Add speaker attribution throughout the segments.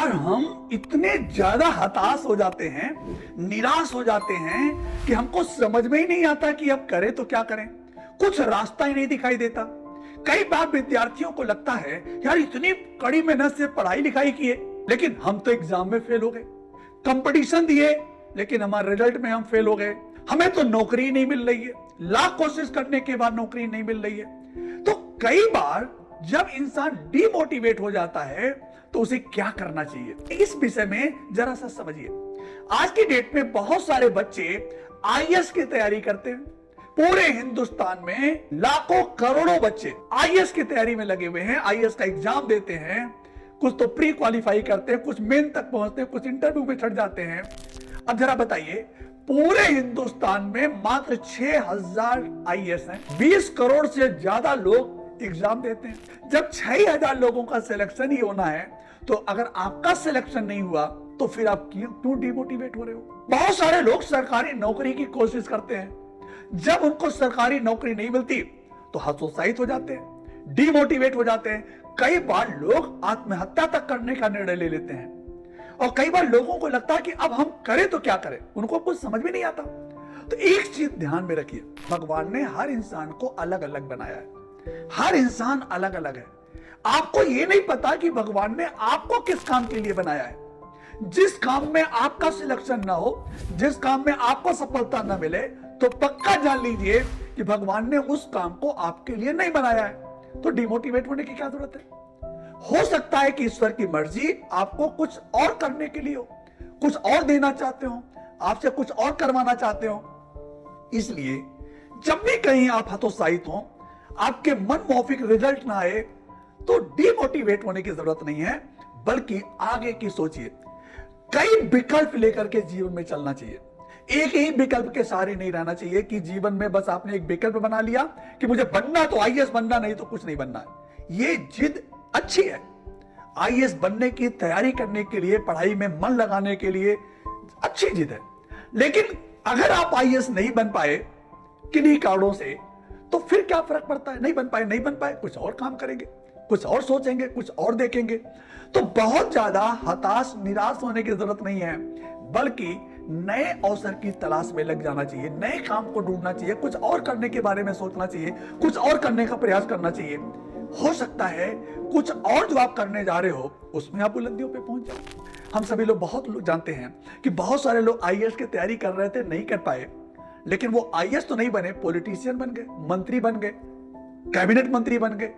Speaker 1: बार हम इतने ज्यादा हताश हो जाते हैं, निराश हो जाते हैं कि हमको समझ में ही नहीं आता कि अब करें तो क्या करें। कुछ रास्ता ही नहीं दिखाई देता। कई बार विद्यार्थियों को लगता है यार इतनी कड़ी मेहनत से पढ़ाई लिखाई की है, लेकिन हम तो एग्जाम में फेल हो गए, कंपटीशन दिए लेकिन हमारे रिजल्ट में हम फेल हो गए, हमें तो नौकरी नहीं मिल रही है, लाख कोशिश करने के बाद नौकरी नहीं मिल रही है। तो कई बार जब इंसान डिमोटिवेट हो जाता है तो उसे क्या करना चाहिए, इस विषय में जरा सा समझिए। आज की डेट में बहुत सारे बच्चे आईएएस की तैयारी करते हैं। पूरे हिंदुस्तान में लाखों करोड़ों बच्चे आईएएस की तैयारी में लगे हुए हैं, आईएएस का एग्जाम देते हैं। कुछ तो प्री क्वालिफाई करते हैं, कुछ मेन तक पहुंचते हैं, कुछ इंटरव्यू में चढ़ जाते हैं। अब जरा बताइए, पूरे हिंदुस्तान में मात्र 6000 आईएएस हैं, 20 करोड़ से ज्यादा लोग एग्जाम देते हैं। जब 6000 लोगों का सिलेक्शन ही होना है, तो अगर आपका सिलेक्शन नहीं हुआ तो फिर आप क्यों डिमोटिवेट हो रहे हो। बहुत सारे लोग सरकारी नौकरी की कोशिश करते हैं, जब उनको सरकारी नौकरी नहीं मिलती तो हतोत्साहित हो जाते हैं, डिमोटिवेट हो जाते हैं। कई बार लोग आत्महत्या तक करने का निर्णय ले लेते हैं, और कई बार लोगों को लगता है कि अब हम करें तो क्या करें, उनको कुछ समझ में नहीं आता। तो एक चीज ध्यान में रखिए, भगवान ने हर इंसान को अलग अलग बनाया है, हर इंसान अलग अलग है। आपको यह नहीं पता कि भगवान ने आपको किस काम के लिए बनाया है। जिस काम में आपका सिलेक्शन ना हो, जिस काम में आपको सफलता ना मिले, तो पक्का जान लीजिए कि भगवान ने उस काम को आपके लिए नहीं बनाया है। तो डिमोटिवेट होने की क्या जरूरत है। हो सकता है कि ईश्वर की मर्जी आपको कुछ और करने के लिए हो, कुछ और देना चाहते हो, आपसे कुछ और करवाना चाहते हो। इसलिए जब भी कहीं आप हतोत्साहित हो, आपके मन मौफिक रिजल्ट ना आए, तो डिमोटिवेट होने की जरूरत नहीं है, बल्कि आगे की सोचिए। कई विकल्प लेकर के जीवन में चलना चाहिए। एक ही विकल्प के सहारे नहीं रहना चाहिए कि जीवन में बस आपने एक विकल्प बना लिया कि मुझे बनना तो आईएएस बनना, नहीं तो कुछ नहीं बनना है। ये जिद अच्छी है, आईएएस बनने की तैयारी करने के लिए, पढ़ाई में मन लगाने के लिए अच्छी जिद है। लेकिन अगर आप आईएएस नहीं बन पाए किन्हीं कारणों से, तो फिर क्या फर्क पड़ता है। नहीं बन पाए, कुछ और काम करेंगे, कुछ और सोचेंगे, कुछ और देखेंगे। तो बहुत ज्यादा हताश निराश होने की जरूरत नहीं है, बल्कि नए अवसर की तलाश में लग जाना चाहिए, नए काम को ढूंढना चाहिए, कुछ और करने के बारे में सोचना चाहिए, कुछ और करने का प्रयास करना चाहिए। हो सकता है कुछ और जो आप करने जा रहे हो उसमें आप बुलंदियों पे पहुंच जाओ। हम सभी लोग बहुत लोग जानते हैं कि बहुत सारे लोग आईएएस की तैयारी कर रहे थे, नहीं कर पाए, लेकिन वो आईएएस तो नहीं बने, पॉलिटिशियन बन गए, मंत्री बन गए, कैबिनेट मंत्री बन गए।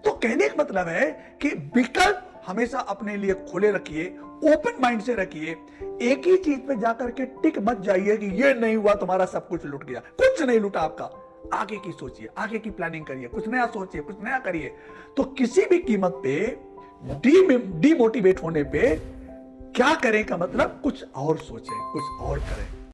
Speaker 1: तो कहने का मतलब है कि विकल्प हमेशा अपने लिए खुले रखिए, ओपन माइंड से रखिए। एक ही चीज पे जाकर के टिक मत जाइए कि ये नहीं हुआ तुम्हारा सब कुछ लुट गया। कुछ नहीं लुटा आपका। आगे की सोचिए, आगे की प्लानिंग करिए, कुछ नया सोचिए, कुछ नया करिए। तो किसी भी कीमत पे डिमोटिवेट होने पे क्या करें का मतलब, कुछ और सोचें, कुछ और करें।